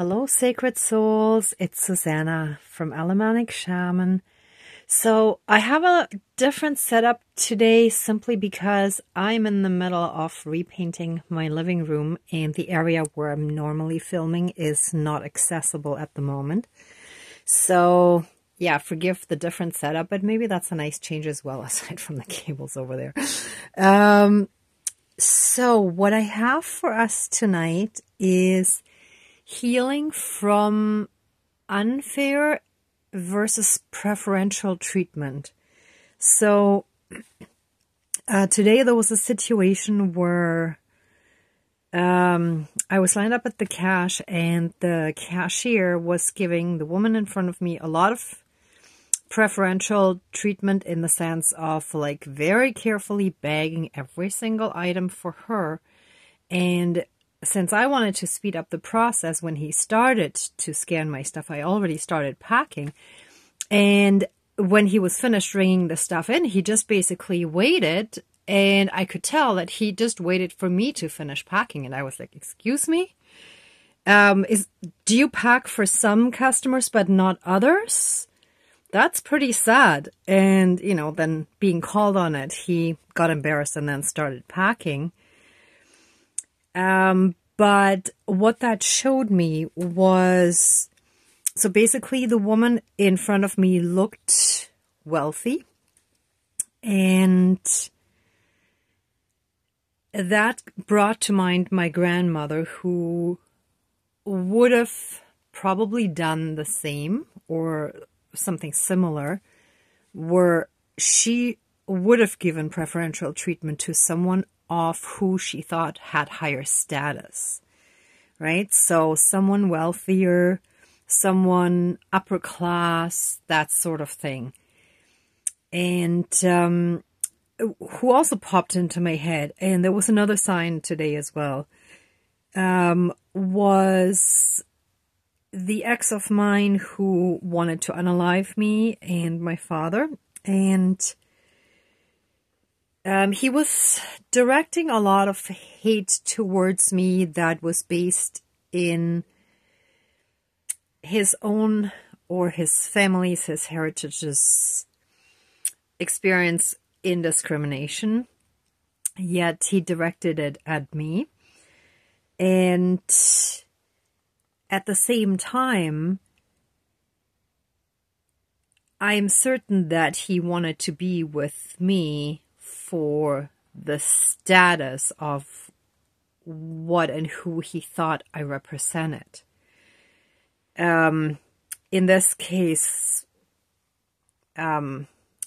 Hello, sacred souls. It's Susanna from Alamanic Shaman. So I have a different setup today simply because I'm in the middle of repainting my living room and the area where I'm normally filming is not accessible at the moment. So yeah, forgive the different setup, but maybe that's a nice change as well, aside from the cables over there. So what I have for us tonight is healing from unfair versus preferential treatment. So today there was a situation where I was lined up at the cash and the cashier was giving the woman in front of me a lot of preferential treatment in the sense of like very carefully bagging every single item for her. And since I wanted to speed up the process, when he started to scan my stuff, I already started packing. And when he was finished ringing the stuff in, he just basically waited. And I could tell that he just waited for me to finish packing. And I was like, excuse me? Do you pack for some customers but not others? That's pretty sad. And, you know, then being called on it, he got embarrassed and then started packing. But what that showed me was, so basically the woman in front of me looked wealthy, and that brought to mind my grandmother, who would have probably done the same or something similar, where she would have given preferential treatment to someone of who she thought had higher status, right? So someone wealthier, someone upper class, that sort of thing. And who also popped into my head, and there was another sign today as well, was the ex of mine who wanted to unalive me and my father. And he was directing a lot of hate towards me that was based in his own or his family's, his heritage's experience in discrimination. Yet he directed it at me. And at the same time, I'm certain that he wanted to be with me for the status of what and who he thought I represented. In this case,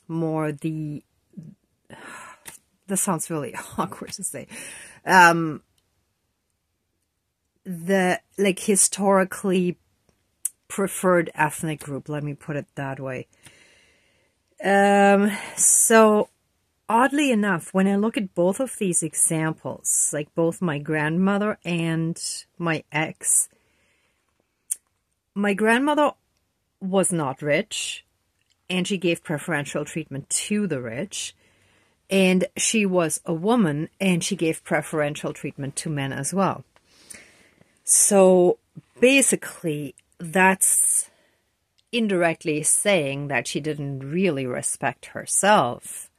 more this sounds really awkward to say, the like historically preferred ethnic group, let me put it that way. So oddly enough, when I look at both of these examples, like both my grandmother and my ex, my grandmother was not rich, and she gave preferential treatment to the rich, and she was a woman, and she gave preferential treatment to men as well. So basically, that's indirectly saying that she didn't really respect herself,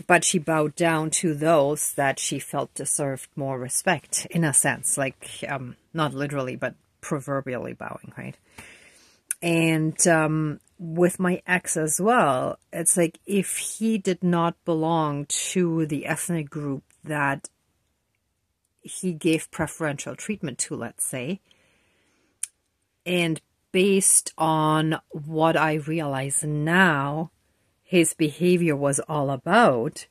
but she bowed down to those that she felt deserved more respect, in a sense, like not literally, but proverbially bowing, right? And with my ex as well, it's like if he did not belong to the ethnic group that he gave preferential treatment to, let's say, and based on what I realize now, his behavior was all about,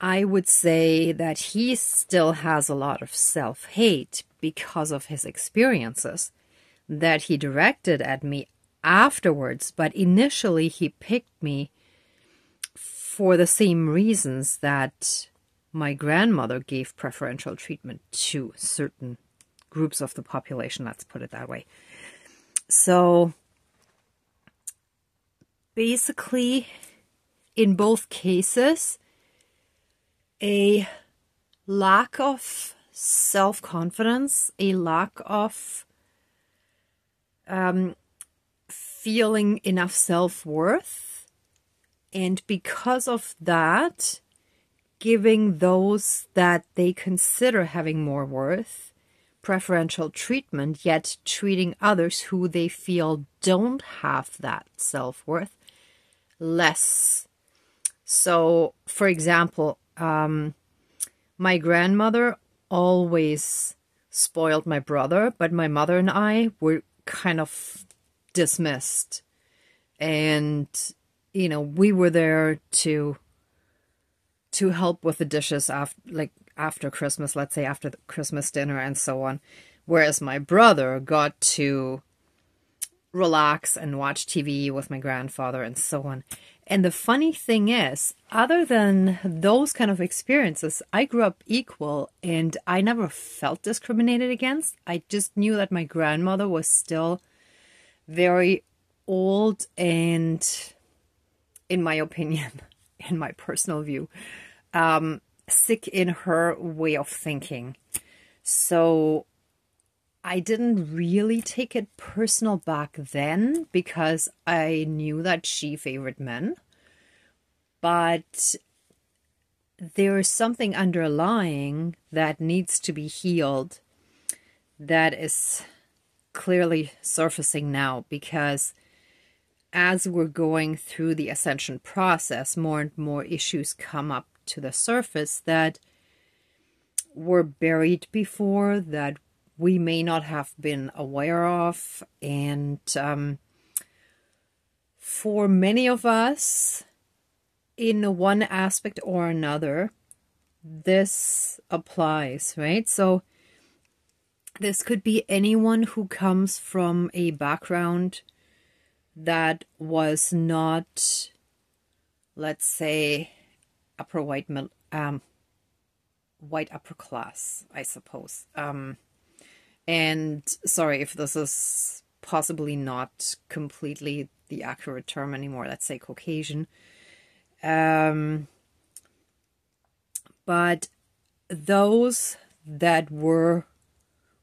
I would say that he still has a lot of self-hate because of his experiences that he directed at me afterwards. But initially he picked me for the same reasons that my grandmother gave preferential treatment to certain groups of the population, let's put it that way. So basically, in both cases, a lack of self-confidence, a lack of feeling enough self-worth. And because of that, giving those that they consider having more worth preferential treatment, yet treating others who they feel don't have that self-worth less. So, for example, my grandmother always spoiled my brother, but my mother and I were kind of dismissed. And, you know, we were there to help with the dishes after Christmas, let's say after the Christmas dinner and so on. Whereas my brother got to relax and watch TV with my grandfather and so on. And the funny thing is, other than those kind of experiences, I grew up equal and I never felt discriminated against. I just knew that my grandmother was still very old and, in my opinion, in my personal view, sick in her way of thinking. So I didn't really take it personal back then because I knew that she favored men. But there is something underlying that needs to be healed that is clearly surfacing now, because as we're going through the ascension process, more and more issues come up to the surface that were buried before, that we may not have been aware of. And for many of us, in one aspect or another, this applies, right? So this could be anyone who comes from a background that was not, let's say, white upper class, I suppose. And sorry if this is possibly not completely the accurate term anymore, let's say Caucasian. But those that were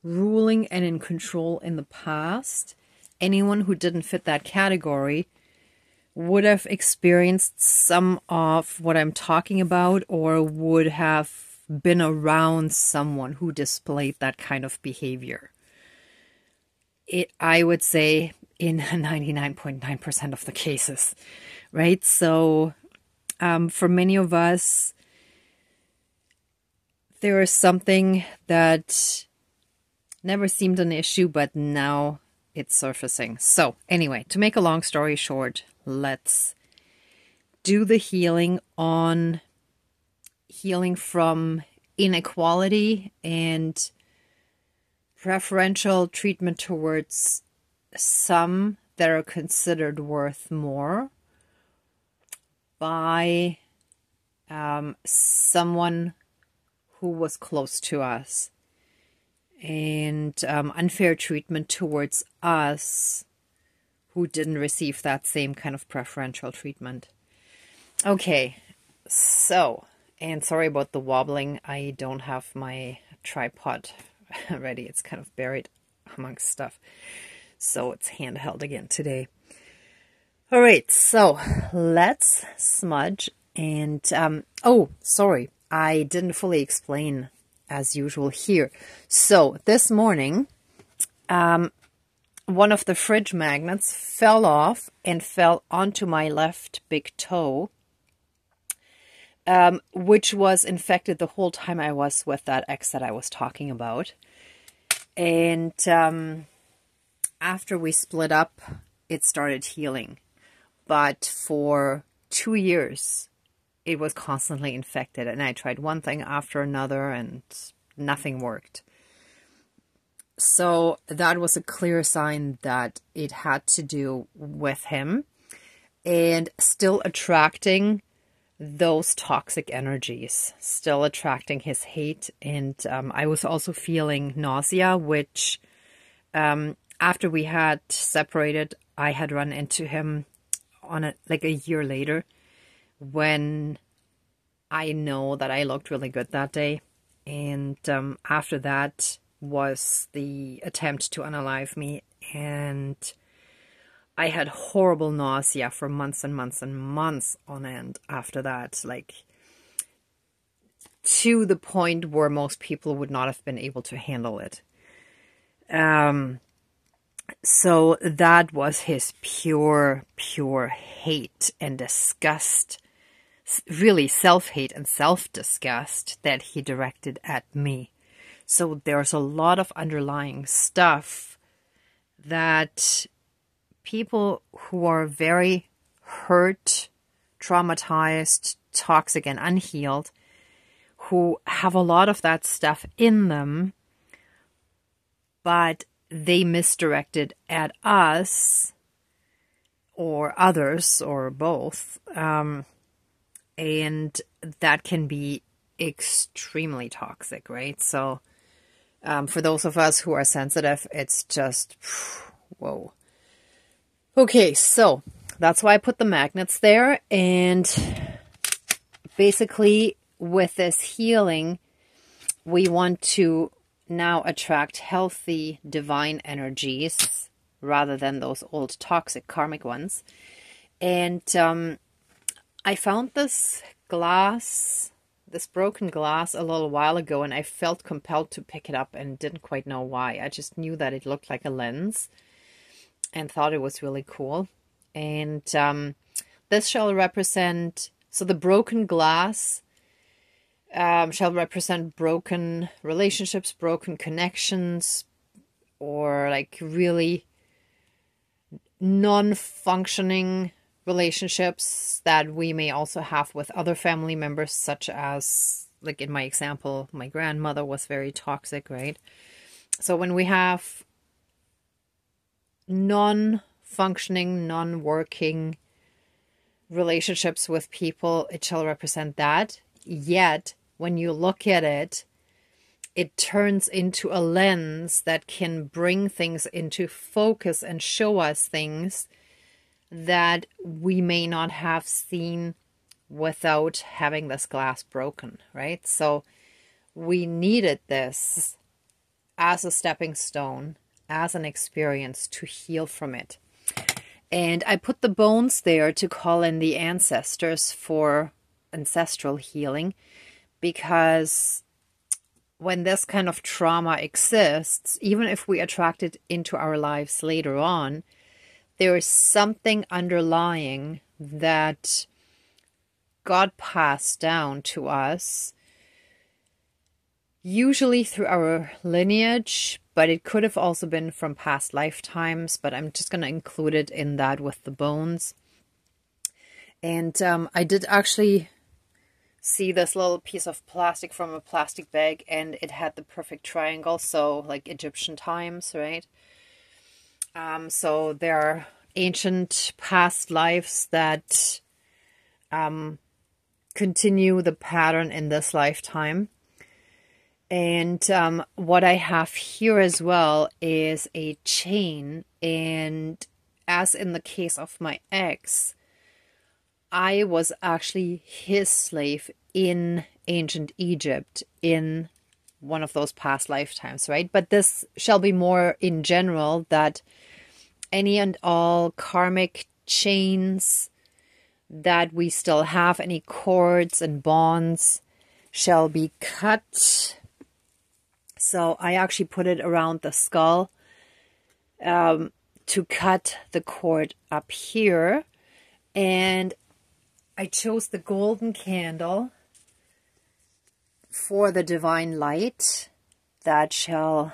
ruling and in control in the past, anyone who didn't fit that category would have experienced some of what I'm talking about, or would have been around someone who displayed that kind of behavior. I would say in 99.9% of the cases, right? So for many of us, there is something that never seemed an issue, but now it's surfacing. So anyway, to make a long story short, let's do the healing on healing from inequality and preferential treatment towards some that are considered worth more by someone who was close to us, and unfair treatment towards us who didn't receive that same kind of preferential treatment. Okay, so, and sorry about the wobbling. I don't have my tripod ready. It's kind of buried amongst stuff. So it's handheld again today. All right, so let's smudge. And, oh, sorry, I didn't fully explain as usual here. So this morning, one of the fridge magnets fell off and fell onto my left big toe, which was infected the whole time I was with that ex that I was talking about. And after we split up, it started healing. But for 2 years, it was constantly infected. And I tried one thing after another and nothing worked. So that was a clear sign that it had to do with him and still attracting those toxic energies, still attracting his hate. And I was also feeling nausea, which after we had separated, I had run into him on a year later, when I know that I looked really good that day. And after that was the attempt to unalive me. And I had horrible nausea for months and months and months on end after that. Like, to the point where most people would not have been able to handle it. So that was his pure hate and disgust, really self-hate and self-disgust that he directed at me. So there's a lot of underlying stuff that people who are very hurt, traumatized, toxic, and unhealed, who have a lot of that stuff in them, but they misdirected at us or others or both. And that can be extremely toxic, right? So for those of us who are sensitive, it's just, whoa. Okay, so that's why I put the magnets there. And basically with this healing, we want to now attract healthy divine energies rather than those old toxic karmic ones. And I found this broken glass a little while ago, and I felt compelled to pick it up and didn't quite know why. I just knew that it looked like a lens and thought it was really cool. And this shall represent, so the broken glass shall represent broken relationships, broken connections, or like really non-functioning relationships that we may also have with other family members, such as, like in my example, my grandmother was very toxic, right? So when we have non-functioning, non-working relationships with people, it shall represent that. Yet, when you look at it, it turns into a lens that can bring things into focus and show us things that we may not have seen without having this glass broken, right? So we needed this as a stepping stone, as an experience to heal from it. And I put the bones there to call in the ancestors for ancestral healing, because when this kind of trauma exists, even if we attract it into our lives later on, there is something underlying that God passed down to us, usually through our lineage, but it could have also been from past lifetimes, but I'm just going to include it in that with the bones. And I did actually see this little piece of plastic from a plastic bag, and it had the perfect triangle, so like Egyptian times, right? So there are ancient past lives that continue the pattern in this lifetime. And what I have here as well is a chain. And as in the case of my ex, I was actually his slave in ancient Egypt in one of those past lifetimes, right? But this shall be more in general, that any and all karmic chains that we still have, any cords and bonds, shall be cut. So I actually put it around the skull to cut the cord up here. And I chose the golden candle for the divine light that shall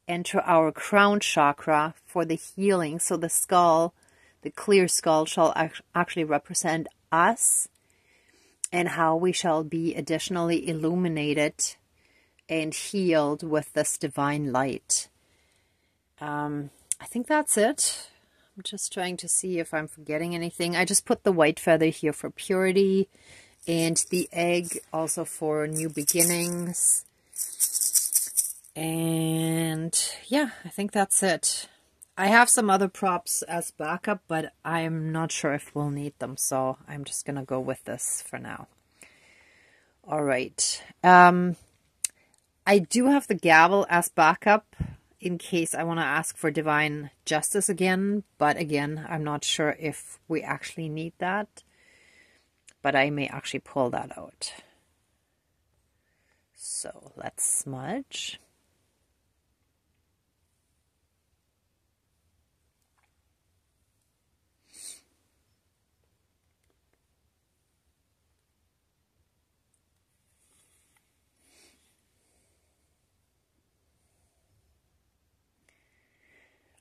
enter our crown chakra for the healing. So the skull, the clear skull, shall actually represent us and how we shall be additionally illuminated and healed with this divine light. I think that's it. I'm just trying to see if I'm forgetting anything. I just put the white feather here for purity, and the egg also for new beginnings. And yeah, I think that's it. I have some other props as backup, but I'm not sure if we'll need them, so I'm just going to go with this for now. All right. I do have the gavel as backup in case I want to ask for divine justice again. But again, I'm not sure if we actually need that. But I may actually pull that out. So let's smudge.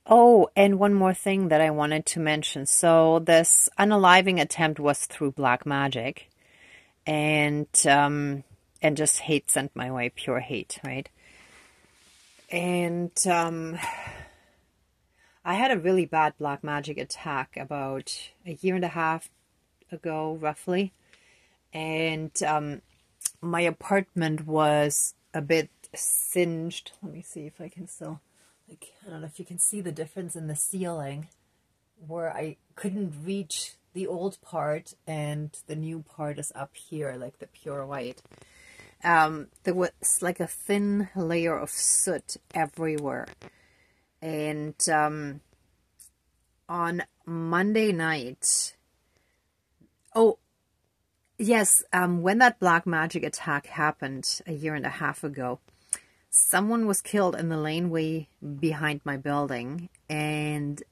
Oh, and one more thing that I wanted to mention. So this unaliving attempt was through black magic, and just hate sent my way, pure hate, right? And I had a really bad black magic attack about a year and a half ago, roughly, and my apartment was a bit singed. Let me see if I can still. I don't know if you can see the difference in the ceiling where I couldn't reach the old part and the new part is up here, like the pure white. There was like a thin layer of soot everywhere. And on Monday night, oh, yes, when that black magic attack happened a year and a half ago, someone was killed in the laneway behind my building, and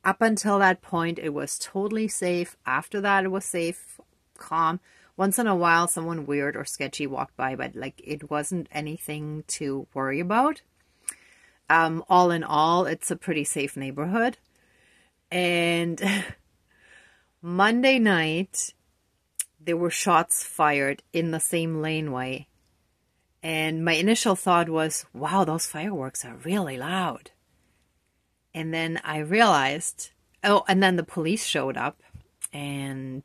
up until that point, it was totally safe. After that, it was safe, calm. Once in a while, someone weird or sketchy walked by, but like it wasn't anything to worry about. All in all, it's a pretty safe neighborhood. And Monday night, there were shots fired in the same laneway. And my initial thought was, wow, those fireworks are really loud. And then I realized, and then the police showed up. And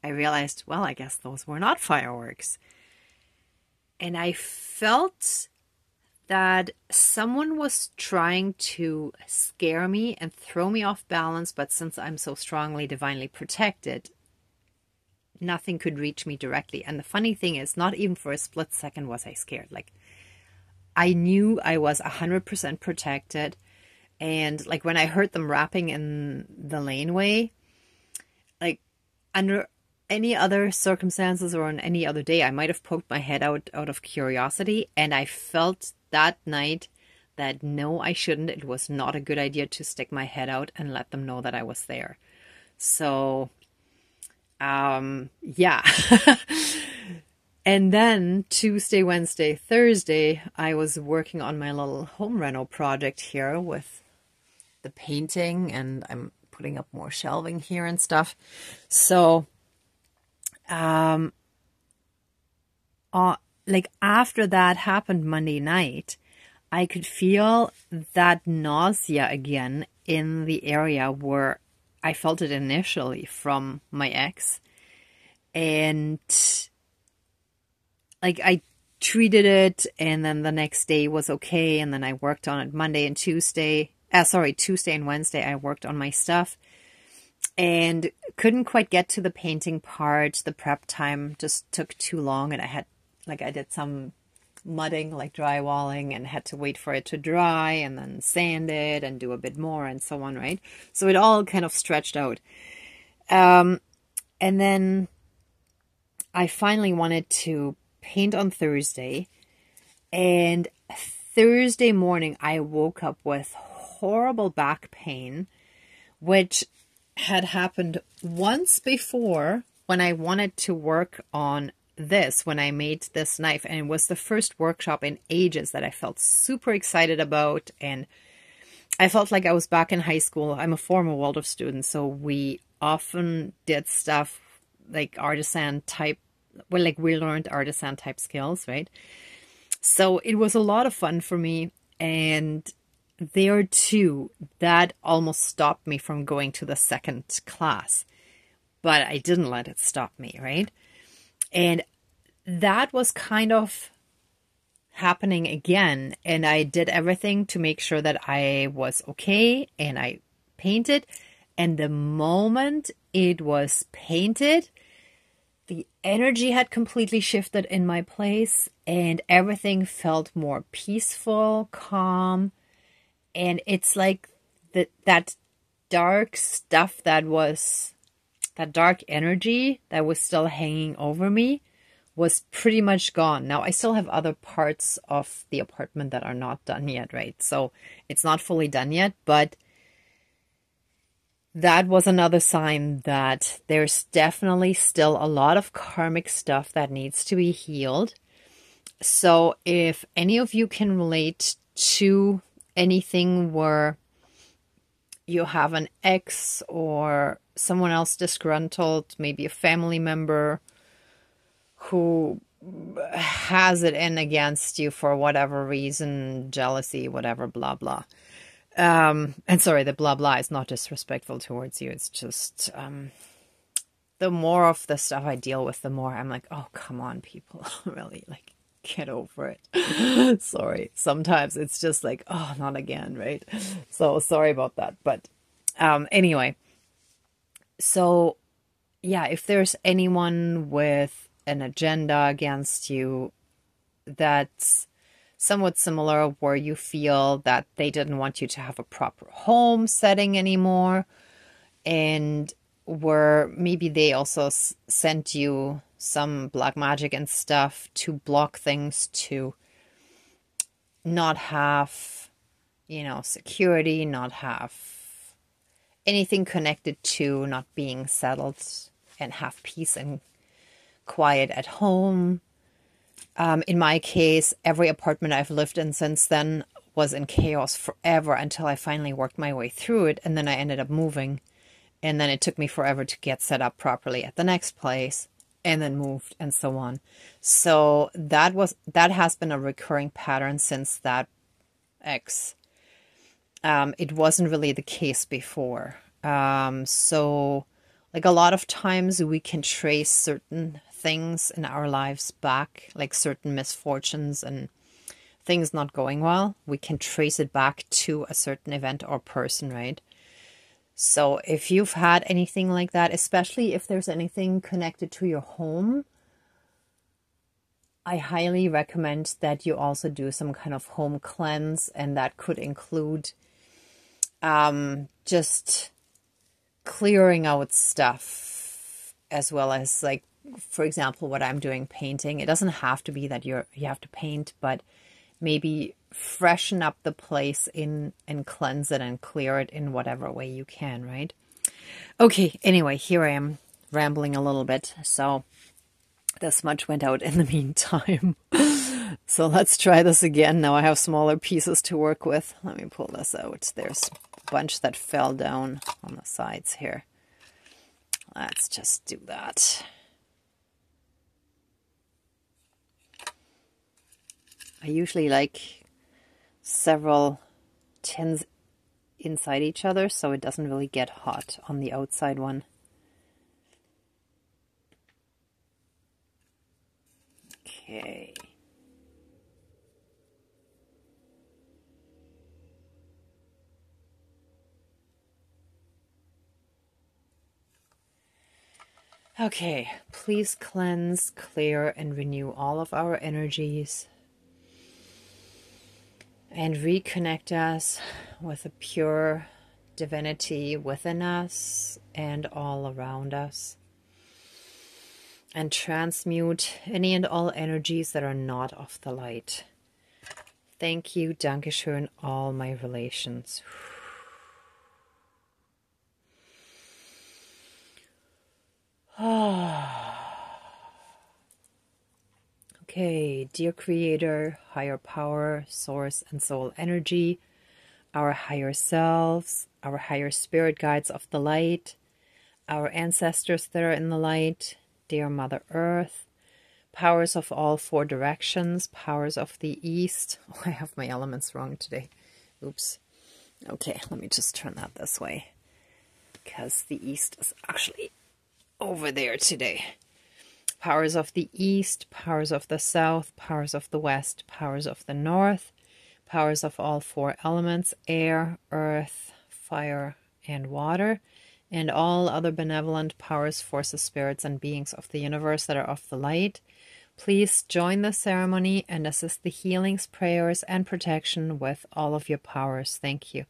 I realized, well, I guess those were not fireworks. And I felt that someone was trying to scare me and throw me off balance. But since I'm so strongly divinely protected, nothing could reach me directly. And the funny thing is, not even for a split second was I scared. Like, I knew I was 100% protected. And like when I heard them rapping in the laneway, like under any other circumstances or on any other day, I might have poked my head out of curiosity. And I felt that night that no, I shouldn't. It was not a good idea to stick my head out and let them know that I was there. So yeah. And then Tuesday, Wednesday, Thursday, I was working on my little home reno project here with the painting, and I'm putting up more shelving here and stuff. So, like after that happened Monday night, I could feel that nausea again in the area where I felt it initially from my ex. And like I treated it, and then the next day was okay. And then I worked on it Monday and Tuesday. Tuesday and Wednesday I worked on my stuff and couldn't quite get to the painting part. The prep time just took too long, and I did some mudding, like drywalling, and had to wait for it to dry and then sand it and do a bit more and so on, right? So it all kind of stretched out. And then I finally wanted to paint on Thursday, and Thursday morning I woke up with horrible back pain, which had happened once before when I wanted to work on this, when I made this knife, and it was the first workshop in ages that I felt super excited about, and I felt like I was back in high school. I'm a former Waldorf student, so we often did stuff like artisan type, well, like we learned artisan type skills, right? So it was a lot of fun for me, and there too, that almost stopped me from going to the second class, but I didn't let it stop me, right? And that was kind of happening again. And I did everything to make sure that I was okay. And I painted. And the moment it was painted, the energy had completely shifted in my place, and everything felt more peaceful, calm. And it's like that dark stuff that dark energy that was still hanging over me was pretty much gone. Now, I still have other parts of the apartment that are not done yet, right? So it's not fully done yet, but that was another sign that there's definitely still a lot of karmic stuff that needs to be healed. So if any of you can relate to anything where you have an ex or someone else disgruntled, maybe a family member who has it in against you for whatever reason, jealousy, whatever, blah, blah. And sorry, the blah, blah is not disrespectful towards you. It's just, the more of the stuff I deal with, the more I'm like, oh, come on, people, really, like, get over it. Sorry. Sometimes it's just like, oh, not again, right? So sorry about that. But anyway, so yeah, if there's anyone with an agenda against you that's somewhat similar, where you feel that they didn't want you to have a proper home setting anymore, and where maybe they also sent you some black magic and stuff to block things, to not have, security, not have anything connected to not being settled and have peace and quiet at home. In my case, every apartment I've lived in since then was in chaos forever until I finally worked my way through it. And then I ended up moving. And then it took me forever to get set up properly at the next place, and then moved, and so on. So that has been a recurring pattern since that ex. It wasn't really the case before. So like a lot of times we can trace certain things in our lives back, like certain misfortunes and things not going well. We can trace it back to a certain event or person, right? So if you've had anything like that, especially if there's anything connected to your home, I highly recommend that you also do some kind of home cleanse, and that could include just clearing out stuff, as well as, like, for example, what I'm doing, painting. It doesn't have to be that you have to paint, but maybe freshen up the place and cleanse it and clear it in whatever way you can, right? Okay, anyway, here I am rambling a little bit. So this much went out in the meantime. So let's try this again. Now I have smaller pieces to work with. Let me pull this out. There's a bunch that fell down on the sides here. Let's just do that. I usually like several tins inside each other, so it doesn't really get hot on the outside one. Okay. Okay, please cleanse, clear, and renew all of our energies, and reconnect us with a pure divinity within us and all around us. And transmute any and all energies that are not of the light. Thank you, Dankeschön, all my relations. Okay, dear Creator, higher power, source, and soul energy, our higher selves, our higher spirit guides of the light, our ancestors that are in the light, dear Mother Earth, powers of all four directions, powers of the East. Oh, I have my elements wrong today. Oops. Okay, let me just turn that this way, because the East is actually over there today. Powers of the East, powers of the South, powers of the West, powers of the North, powers of all four elements, air, earth, fire, and water, and all other benevolent powers, forces, spirits, and beings of the universe that are of the light. Please join the ceremony and assist the healings, prayers, and protection with all of your powers. Thank you.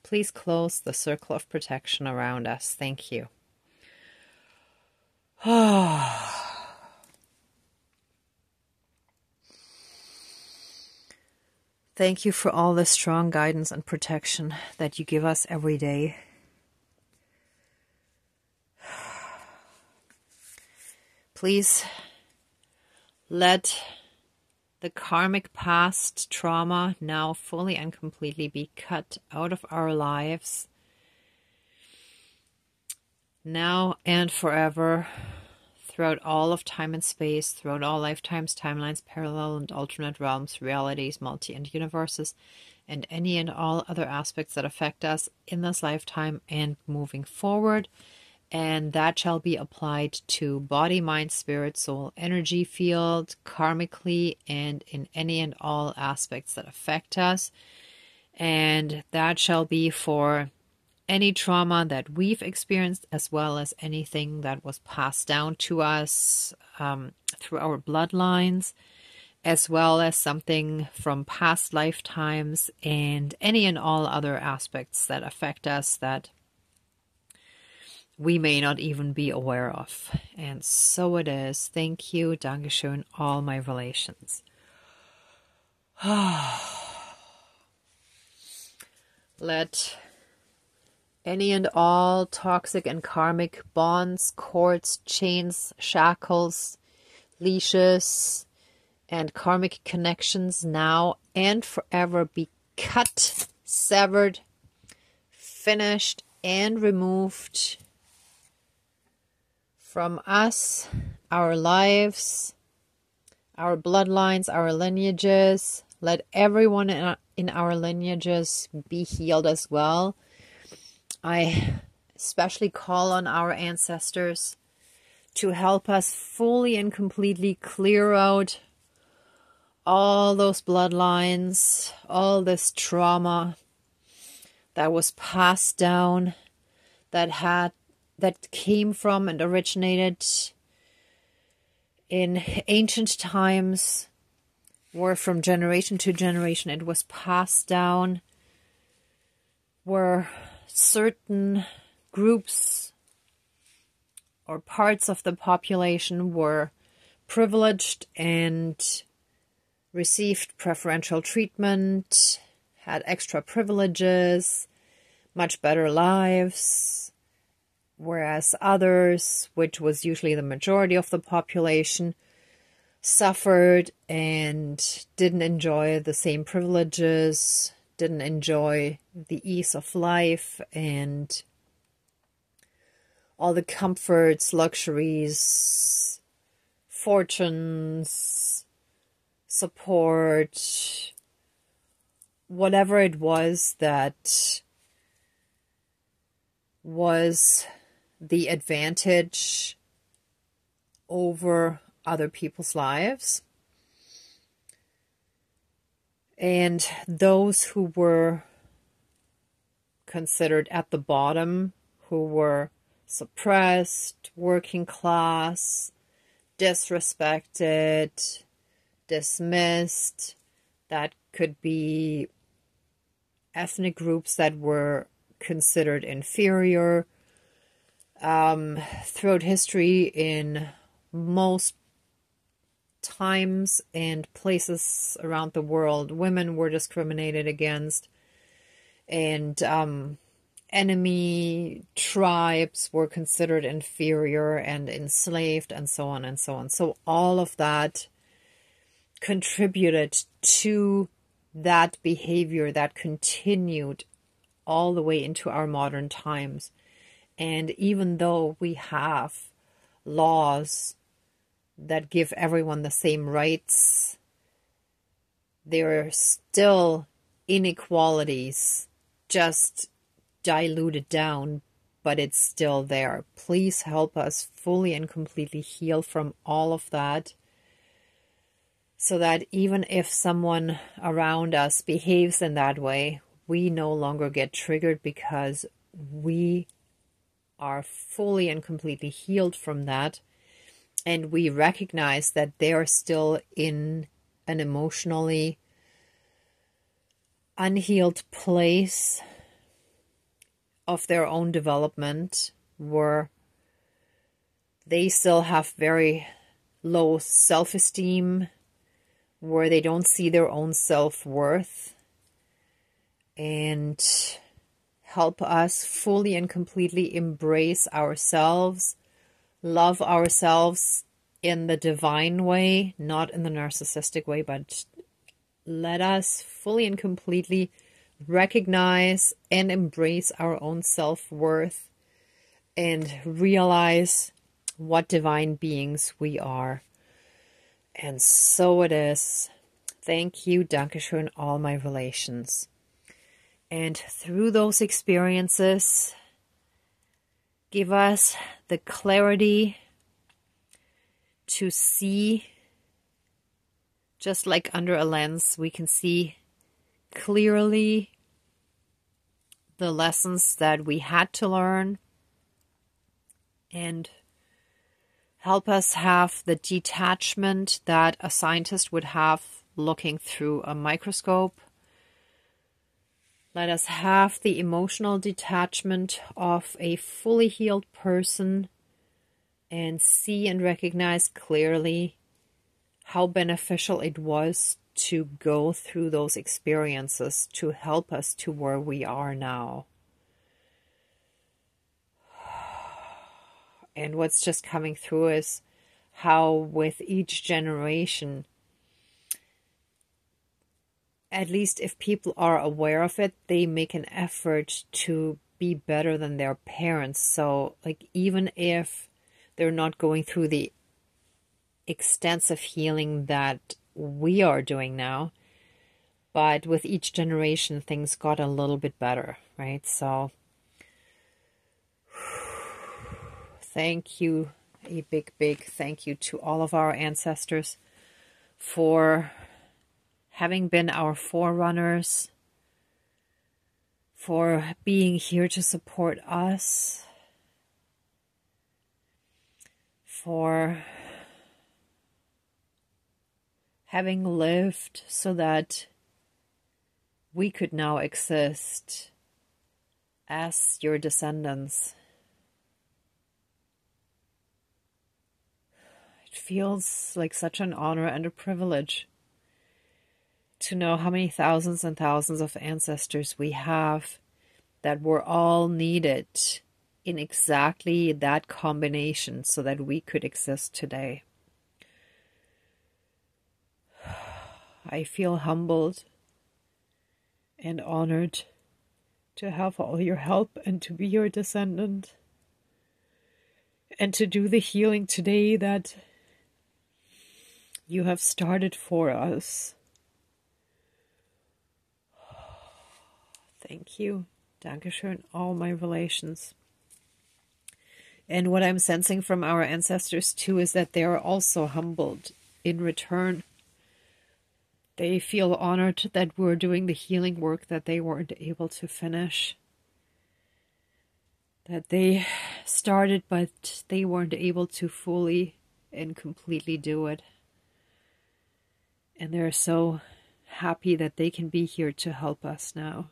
Please close the circle of protection around us. Thank you. Thank you for all the strong guidance and protection that you give us every day. Please let the karmic past trauma now fully and completely be cut out of our lives, now and forever, throughout all of time and space, throughout all lifetimes, timelines, parallel and alternate realms, realities, multi and universes, and any and all other aspects that affect us in this lifetime and moving forward. And that shall be applied to body, mind, spirit, soul, energy field, karmically, and in any and all aspects that affect us. And that shall be for any trauma that we've experienced, as well as anything that was passed down to us through our bloodlines, as well as something from past lifetimes, and any and all other aspects that affect us that we may not even be aware of. And so it is. Thank you. Dankeschön, all my relations. Let any and all toxic and karmic bonds, cords, chains, shackles, leashes, and karmic connections now and forever be cut, severed, finished, and removed from us, our lives, our bloodlines, our lineages. Let everyone in our lineages be healed as well. I especially call on our ancestors to help us fully and completely clear out all those bloodlines, all this trauma that was passed down, that came from and originated in ancient times, where from generation to generation it was passed down, where certain groups or parts of the population were privileged and received preferential treatment, had extra privileges, much better lives, whereas others, which was usually the majority of the population, suffered and didn't enjoy the same privileges, didn't enjoy the ease of life and all the comforts, luxuries, fortunes, support, whatever it was that was the advantage over other people's lives. And those who were considered at the bottom, who were suppressed, working class, disrespected, dismissed, that could be ethnic groups that were considered inferior. Throughout history, in most times and places around the world, women were discriminated against, and enemy tribes were considered inferior and enslaved, and so on and so on. So all of that contributed to that behavior that continued all the way into our modern times. And even though we have laws that give everyone the same rights, there are still inequalities, just diluted down, but it's still there. Please help us fully and completely heal from all of that, so that even if someone around us behaves in that way, we no longer get triggered, because we are fully and completely healed from that, and we recognize that they are still in an emotionally unhealed place of their own development, where they still have very low self-esteem, where they don't see their own self-worth, and help us fully and completely embrace ourselves, love ourselves in the divine way, not in the narcissistic way, but let us fully and completely recognize and embrace our own self-worth and realize what divine beings we are. And so it is. Thank you, Dankeschön, all my relations. And through those experiences, give us the clarity to see, just like under a lens, we can see clearly the lessons that we had to learn, and help us have the detachment that a scientist would have looking through a microscope. Let us have the emotional detachment of a fully healed person and see and recognize clearly how beneficial it was to go through those experiences to help us to where we are now. And what's just coming through is how with each generation, at least if people are aware of it, they make an effort to be better than their parents. So, like, even if they're not going through the extensive healing that we are doing now, but with each generation, things got a little bit better, right? So, thank you, a big, big thank you to all of our ancestors for having been our forerunners, for being here to support us, for having lived so that we could now exist as your descendants. It feels like such an honor and a privilege to know how many thousands and thousands of ancestors we have that were all needed in exactly that combination so that we could exist today. I feel humbled and honored to have all your help and to be your descendant and to do the healing today that you have started for us. Thank you. Dankeschön, all my relations. And what I'm sensing from our ancestors too is that they are also humbled in return. They feel honored that we're doing the healing work that they weren't able to finish. That they started, but they weren't able to fully and completely do it. And they're so happy that they can be here to help us now.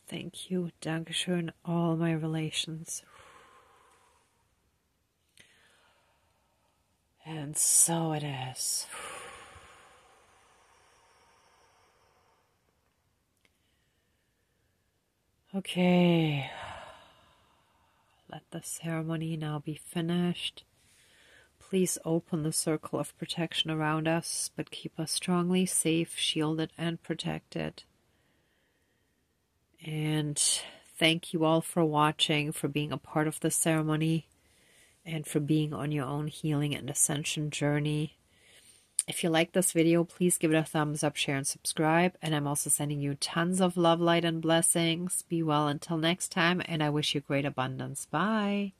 Thank you. Dankeschön, all my relations. And so it is. Okay. Let the ceremony now be finished. Please open the circle of protection around us, but keep us strongly safe, shielded, and protected. And thank you all for watching, for being a part of the ceremony, and for being on your own healing and ascension journey. If you like this video, please give it a thumbs up, share, and subscribe. And I'm also sending you tons of love, light, and blessings. Be well until next time, and I wish you great abundance. Bye.